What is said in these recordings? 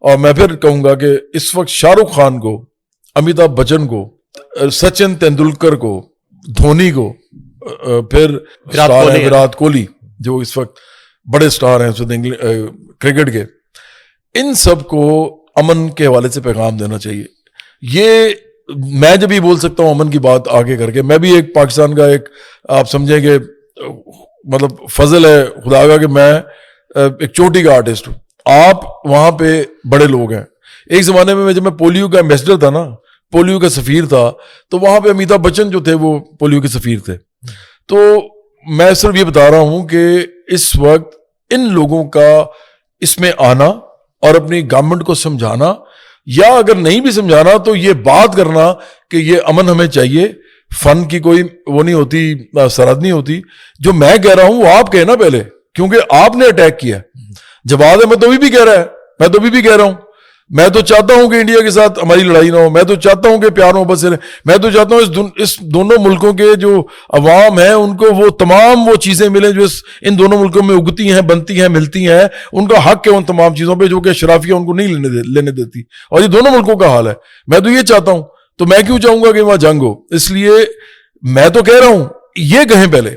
اور میں پھر کہوں گا کہ اس وقت شاہ رخ خان کو, امیتابھ بچن کو, سچن تندولکر کو, دھونی کو, پھر وراٹ کوہلی جو اس وقت بڑے سٹار ہیں کرکٹ کے, ان سب کو امن کے حوالے سے پیغام دینا چاہیے. یہ میں جب یہ بول سکتا ہوں امن کی بات آگے کر کے, میں بھی ایک پاکستان کا ایک آپ سمجھیں کہ مطلب فضل ہے خدا کا کہ میں ایک چوٹی کا آرٹسٹ ہوں. آپ وہاں پہ بڑے لوگ ہیں. ایک زمانے میں جب میں پولیو کا ایمبیسڈر تھا نا, پولیو کا سفیر تھا, تو وہاں پہ امیتابھ بچن جو تھے وہ پولیو کے سفیر تھے. تو میں صرف یہ بتا رہا ہوں کہ اس وقت ان لوگوں کا اس میں آنا اور اپنی گورنمنٹ کو سمجھانا, یا اگر نہیں بھی سمجھانا تو یہ بات کرنا کہ یہ امن ہمیں چاہیے. فن کی کوئی وہ نہیں ہوتی, سرحد نہیں ہوتی. جو میں کہہ رہا ہوں وہ آپ کہنا پہلے, کیونکہ آپ نے اٹیک کیا. جواد احمد تو بھی کہہ رہا ہے, میں تو بھی کہہ رہا ہوں. میں تو چاہتا ہوں کہ انڈیا کے ساتھ ہماری لڑائی نہ ہو, میں تو چاہتا ہوں کہ پیار محبت سے رہیں, میں تو چاہتا ہوں اس دونوں ملکوں کے جو عوام ہیں ان کو وہ تمام وہ چیزیں ملیں جو ان دونوں ملکوں میں اگتی ہیں, بنتی ہیں, ملتی ہیں. ان کا حق ہے ان تمام چیزوں پہ جو کہ اشرافیہ ان کو نہیں لینے دیتی, اور یہ دونوں ملکوں کا حال ہے. میں تو یہ چاہتا ہوں, تو میں کیوں چاہوں گا کہ وہاں جنگ ہو؟ اس لیے میں تو کہہ رہا ہوں یہ کہیں پہلے,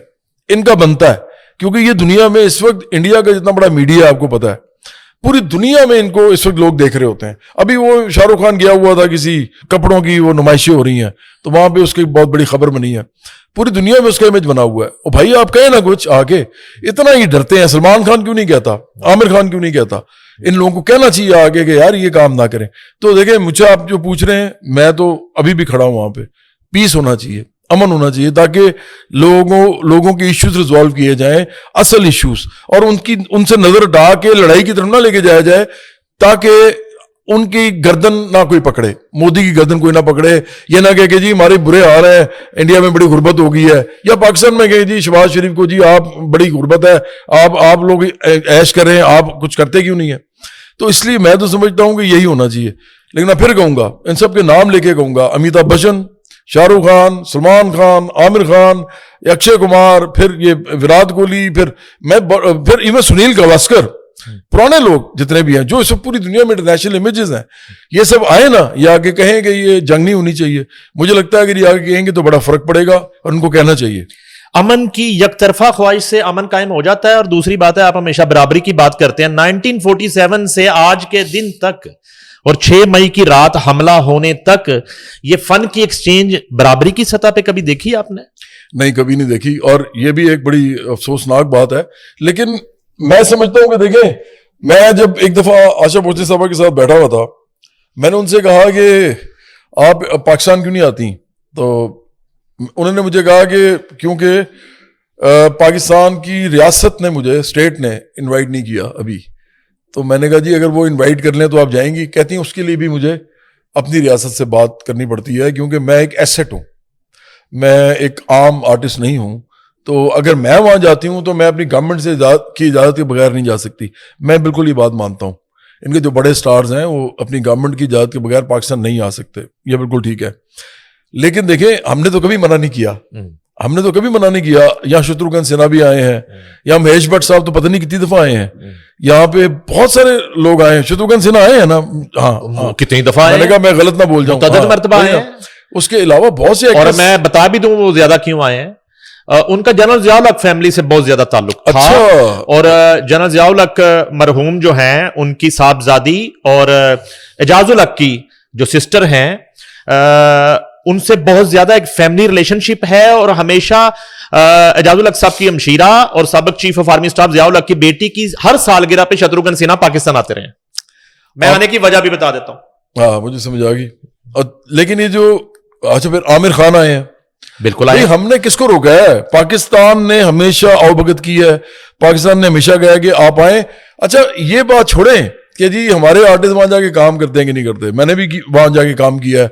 ان کا بنتا ہے, کیونکہ یہ دنیا میں اس وقت انڈیا کا جتنا بڑا میڈیا ہے آپ کو پتا ہے, پوری دنیا میں ان کو اس وقت لوگ دیکھ رہے ہوتے ہیں. ابھی وہ شاہ رخ خان گیا ہوا تھا, کسی کپڑوں کی وہ نمائشیں ہو رہی ہیں, تو وہاں پہ اس کی بہت بڑی خبر بنی ہے. پوری دنیا میں اس کا امیج بنا ہوا ہے. اور بھائی آپ کہیں نا کچھ آگے, اتنا ہی ڈرتے ہیں. سلمان خان کیوں نہیں کہتا, عامر خان کیوں نہیں کہتا؟ ان لوگوں کو کہنا چاہیے آگے کہ یار یہ کام نہ کریں. تو دیکھیں مجھ سے آپ جو پوچھ رہے ہیں, میں تو ابھی بھی کھڑا ہوں وہاں پہ. پیس ہونا چاہیے, امن ہونا چاہیے, تاکہ لوگوں کے ایشوز ریزالو کیے جائیں, اصل ایشوز, اور ان سے نظر ہٹا کے لڑائی کی طرف نہ لے کے جایا جائے, تاکہ ان کی گردن نہ کوئی پکڑے, مودی کی گردن کوئی نہ پکڑے. یہ نہ کہ جی ہمارے برے حال ہیں, انڈیا میں بڑی غربت ہو گئی ہے, یا پاکستان میں کہ جی شہباز شریف کو جی آپ بڑی غربت ہے, آپ لوگ عیش کریں, آپ کچھ کرتے کیوں نہیں ہیں؟ تو اس لیے میں تو سمجھتا ہوں کہ یہی ہونا چاہیے. لیکن میں پھر کہوں گا, ان سب کے نام لے کے کہوں گا, امیتابھ بچن, شاہ رخ خان, سلمان خان, عامر خان, اکشے کمار, پھر یہ وراٹ کوہلی, پھر ایون سنیل گواسکر, پرانے لوگ جتنے بھی ہیں جو اس وقت پوری دنیا میں انٹرنیشنل امیجز ہیں, یہ سب آئے نا, یہ آگے کہیں کہ یہ جنگ نہیں ہونی چاہیے. مجھے لگتا ہے کہ یہ آگے کہیں گے تو بڑا فرق پڑے گا, اور ان کو کہنا چاہیے. امن کی یک طرفہ خواہش سے امن قائم ہو جاتا ہے. اور دوسری بات ہے, آپ ہمیشہ برابری کی بات کرتے ہیں. 1947 سے آج کے دن تک اور 6 مئی کی رات حملہ ہونے تک یہ فن کی ایکسچینج برابری کی سطح پہ کبھی دیکھی آپ نے؟ نہیں, کبھی نہیں دیکھی, اور یہ بھی ایک بڑی افسوسناک بات ہے. لیکن میں سمجھتا ہوں کہ دیکھیں, میں جب ایک دفعہ آشا بھوسلے صاحبہ کے ساتھ بیٹھا ہوا تھا, میں نے ان سے کہا کہ آپ پاکستان کیوں نہیں آتی؟ تو انہوں نے مجھے کہا کہ کیونکہ پاکستان کی ریاست نے مجھے, اسٹیٹ نے انوائٹ نہیں کیا ابھی. تو میں نے کہا جی اگر وہ انوائٹ کر لیں تو آپ جائیں گی؟ کہتی ہیں اس کے لیے بھی مجھے اپنی ریاست سے بات کرنی پڑتی ہے, کیونکہ میں ایک ایسٹ ہوں, میں ایک عام آرٹسٹ نہیں ہوں. تو اگر میں وہاں جاتی ہوں تو میں اپنی گورنمنٹ سے کی اجازت کے بغیر نہیں جا سکتی. میں بالکل یہ بات مانتا ہوں, ان کے جو بڑے سٹارز ہیں وہ اپنی گورنمنٹ کی اجازت کے بغیر پاکستان نہیں آ سکتے, یہ بالکل ٹھیک ہے. لیکن دیکھیں ہم نے تو کبھی منع نہیں کیا, ہم نے تو کبھی منع نہیں کیا. یہاں شتروگھن سنہا بھی آئے ہیں, یہاں مہیش بھٹ صاحب تو پتہ نہیں کتنی دفعہ آئے ہیں, یہاں پہ بہت سارے لوگ آئے ہیں. شتروگھن سنہا آئے ہیں نا, ہاں کتنی دفعہ میں نے کہا میں غلط نہ بول جاؤں, متعدد مرتبہ آئے ہیں. اس کے علاوہ بہت سے, اور میں بتا بھی دوں وہ زیادہ کیوں آئے ہیں. ان کا جنرل ضیاء الحق فیملی سے بہت زیادہ تعلق تھا. اور جنرل ضیاء الحق مرحوم جو ہیں, ان کی صاحبزادی اور اعجاز الحق کی جو سسٹر ہیں, ان سے بہت زیادہ ایک فیملی ریلیشن شپ ہے. اور ہمیشہ اعجاز الحق صاحب کی ہمشیرہ اور سابق chief of army staff Zia الحق کی بیٹی کی ہر سالگرہ پہ شتروگھن سنہا پاکستان آتے رہے. میں آنے کی وجہ بھی بتا دیتا ہوں. ہاں مجھے سمجھ آ گئی. لیکن یہ جو اچھا پھر عامر خان آئے ہیں, بالکل آئے. ہم نے کس کو روکا ہے؟ پاکستان نے ہمیشہ آؤ بھگت کی ہے, پاکستان نے ہمیشہ کہا کہ آپ آئیں. اچھا یہ بات چھوڑیں کہ جی ہمارے آرٹسٹ وہاں جا کے کام کرتے ہیں کہ نہیں کرتے. میں نے بھی وہاں جا کے کام کیا ہے.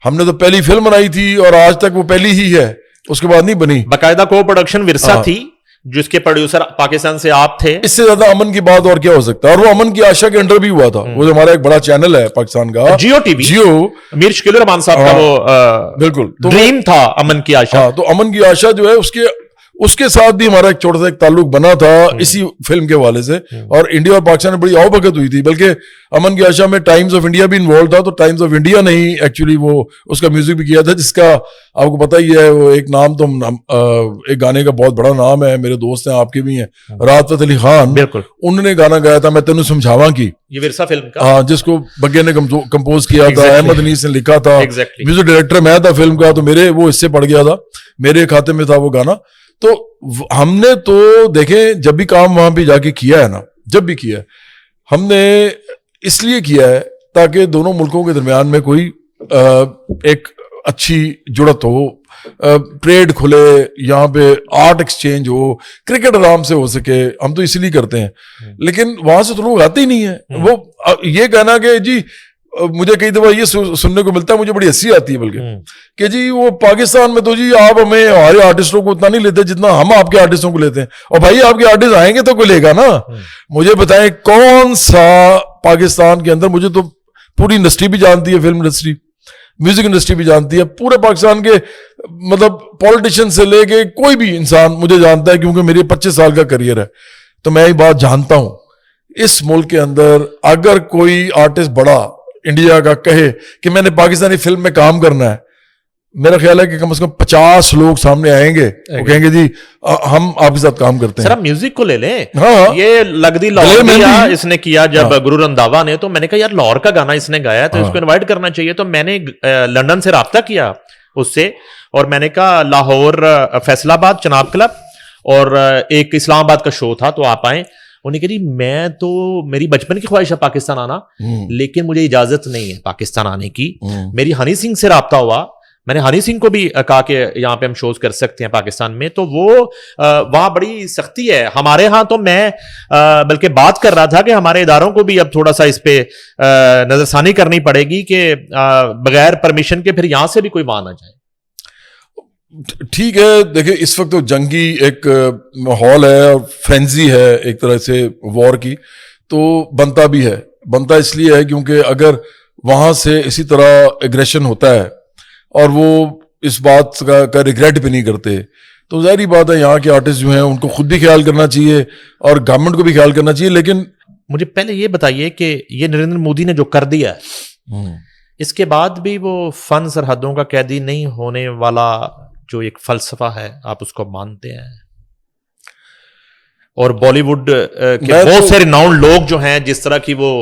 ہم نے تو پہلی فلم بنائی تھی اور آج تک وہ پہلی ہی ہے, اس کے بعد نہیں بنی. باقاعدہ کو پروڈکشن ورثہ تھی جس کے پروڈیوسر پاکستان سے آپ تھے. اس سے زیادہ امن کی بات اور کیا ہو سکتا ہے؟ اور وہ امن کی آشا کے انڈر بھی ہوا تھا. وہ ہمارا ایک بڑا چینل ہے پاکستان کا, جیو ٹی وی, جیو, امیر شکیل رحمان صاحب کا وہ بالکل ڈریم تھا امن کی آشا. تو امن کی آشا جو ہے اس کے ساتھ بھی ہمارا ایک چھوٹا سا ایک تعلق بنا تھا اسی فلم کے حوالے سے, اور انڈیا اور پاکستان میں بڑی آؤ بھگت ہوئی تھی, بلکہ امن کی آشا میں ٹائمز آف انڈیا بھی انوالو تھا, تو ٹائمز آف انڈیا نے ہی ایکچولی وہ اس کا میوزک بھی کیا تھا, جس کا آپ کو پتہ ہی ہے وہ ایک نام تو ایک گانے کا بہت بڑا نام ہے, میرے دوست ہیں آپ کے بھی ہیں, رات فتح علی خان, بالکل انہوں نے گانا گایا تھا میں تینوں سمجھاواں کی, یہ ورثہ فلم کا, ہاں, جس کو بگے نے کمپوز کیا تھا, احمد انیس نے لکھا تھا, میوزک ڈائریکٹر میں تھا فلم کا, تو میرے وہ اس سے پڑ گیا تھا, میرے کھاتے میں تھا وہ گانا. تو ہم نے تو دیکھیں جب بھی کام وہاں پہ جا کے کیا ہے نا, جب بھی کیا ہے ہم نے اس لیے کیا ہے تاکہ دونوں ملکوں کے درمیان میں کوئی ایک اچھی جڑت ہو, ٹریڈ کھلے, یہاں پہ آرٹ ایکسچینج ہو, کرکٹ آرام سے ہو سکے, ہم تو اسی لیے کرتے ہیں. لیکن وہاں سے تو لوگ آتے ہی نہیں ہیں. وہ یہ کہنا کہ جی مجھے کئی دفعہ یہ سننے کو ملتا ہے, مجھے بڑی ہنسی آتی ہے بلکہ, کہ جی وہ پاکستان میں تو جی آپ ہمیں ہمارے آرٹسٹوں کو اتنا نہیں لیتے جتنا ہم آپ کے آرٹسٹوں کو لیتے ہیں. اور بھائی آپ کے آرٹسٹ آئیں گے تو کوئی لے گا نا. مجھے بتائیں کون سا پاکستان کے اندر, مجھے تو پوری انڈسٹری بھی جانتی ہے, فلم انڈسٹری, میوزک انڈسٹری بھی جانتی ہے, پورے پاکستان کے مطلب پولیٹیشین سے لے کے کوئی بھی انسان مجھے جانتا ہے, کیونکہ میری 25 سال کا کریئر ہے. تو میں یہ بات جانتا ہوں, اس ملک کے اندر اگر کوئی آرٹسٹ بڑا انڈیا کا کہے کہ میں نے پاکستانی فلم میں کام کرنا ہے, میرا خیال ہے کہ کم از کم 50 لوگ سامنے آئیں گے, وہ کہیں گے جی ہم آپ کے ساتھ کام کرتے ہیں. سر آپ میوزک کو لے لیں, ہاں, یہ لگدی لاہور اس نے کیا جب گرو رنداوا نے, تو میں نے کہا یار لاہور کا گانا اس نے گایا تو اس کو انوائٹ کرنا چاہیے. تو میں نے لندن سے رابطہ کیا اس سے, اور میں نے کہا لاہور, فیصل آباد چناب کلب, اور ایک اسلام آباد کا شو تھا, تو آپ آئیں. انہوں نے کہا جی میں تو, میری بچپن کی خواہش ہے پاکستان آنا, لیکن مجھے اجازت نہیں ہے پاکستان آنے کی. میری ہنی سنگھ سے رابطہ ہوا, میں نے ہنی سنگھ کو بھی کہا کہ یہاں پہ ہم شوز کر سکتے ہیں پاکستان میں, تو وہ وہاں بڑی سختی ہے. ہمارے ہاں تو میں بلکہ بات کر رہا تھا کہ ہمارے اداروں کو بھی اب تھوڑا سا اس پہ نظر ثانی کرنی پڑے گی کہ بغیر پرمیشن کے پھر یہاں سے بھی کوئی وہاں نہ جائے. ٹھیک ہے, دیکھیں اس وقت تو جنگی ایک ماحول ہے اور فرینزی ہے ایک طرح سے وار کی, تو بنتا بھی ہے, بنتا اس لیے ہے کیونکہ اگر وہاں سے اسی طرح ایگریشن ہوتا ہے اور وہ اس بات کا ریگریٹ بھی نہیں کرتے, تو ظاہری بات ہے یہاں کے آرٹسٹ جو ہیں ان کو خود بھی خیال کرنا چاہیے اور گورنمنٹ کو بھی خیال کرنا چاہیے. لیکن مجھے پہلے یہ بتائیے کہ یہ نریندر مودی نے جو کر دیا ہے, اس کے بعد بھی وہ فن سرحدوں کا قیدی نہیں ہونے والا جو ایک فلسفہ ہے, آپ اس کو مانتے ہیں؟ اور بالی ووڈ کے بہت سے ریناؤنڈ لوگ جو ہیں جس طرح کی وہ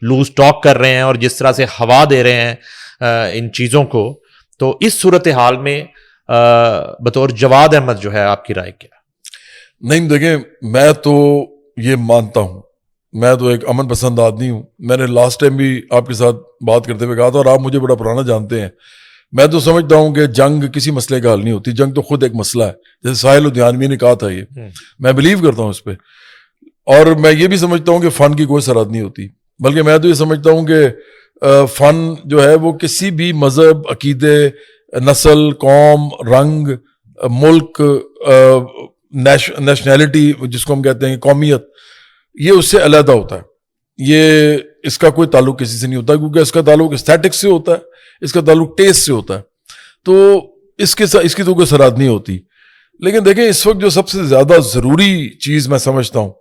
لوز ٹاک کر رہے ہیں اور جس طرح سے ہوا دے رہے ہیں ان چیزوں کو, تو اس صورتحال میں بطور جواد احمد جو ہے آپ کی رائے کیا؟ نہیں دیکھیں, میں تو یہ مانتا ہوں, میں تو ایک امن پسند آدمی ہوں. میں نے لاسٹ ٹائم بھی آپ کے ساتھ بات کرتے ہوئے کہا تھا, اور آپ مجھے بڑا پرانا جانتے ہیں, میں تو سمجھتا ہوں کہ جنگ کسی مسئلے کا حل نہیں ہوتی, جنگ تو خود ایک مسئلہ ہے. جیسے ساحل لدھیانوی نے کہا تھا, یہ میں بلیو کرتا ہوں اس پہ. اور میں یہ بھی سمجھتا ہوں کہ فن کی کوئی سرحد نہیں ہوتی, بلکہ میں تو یہ سمجھتا ہوں کہ فن جو ہے وہ کسی بھی مذہب, عقیدے, نسل, قوم, رنگ, ملک, نیشنلٹی جس کو ہم کہتے ہیں قومیت, یہ اس سے علیحدہ ہوتا ہے. یہ اس کا کوئی تعلق کسی سے نہیں ہوتا, کیونکہ اس کا تعلق ایستھیٹکس سے ہوتا ہے, اس کا تعلق ٹیسٹ سے ہوتا ہے, تو اس کی تو کوئی سرحد نہیں ہوتی. لیکن دیکھیں اس وقت جو سب سے زیادہ ضروری چیز میں سمجھتا ہوں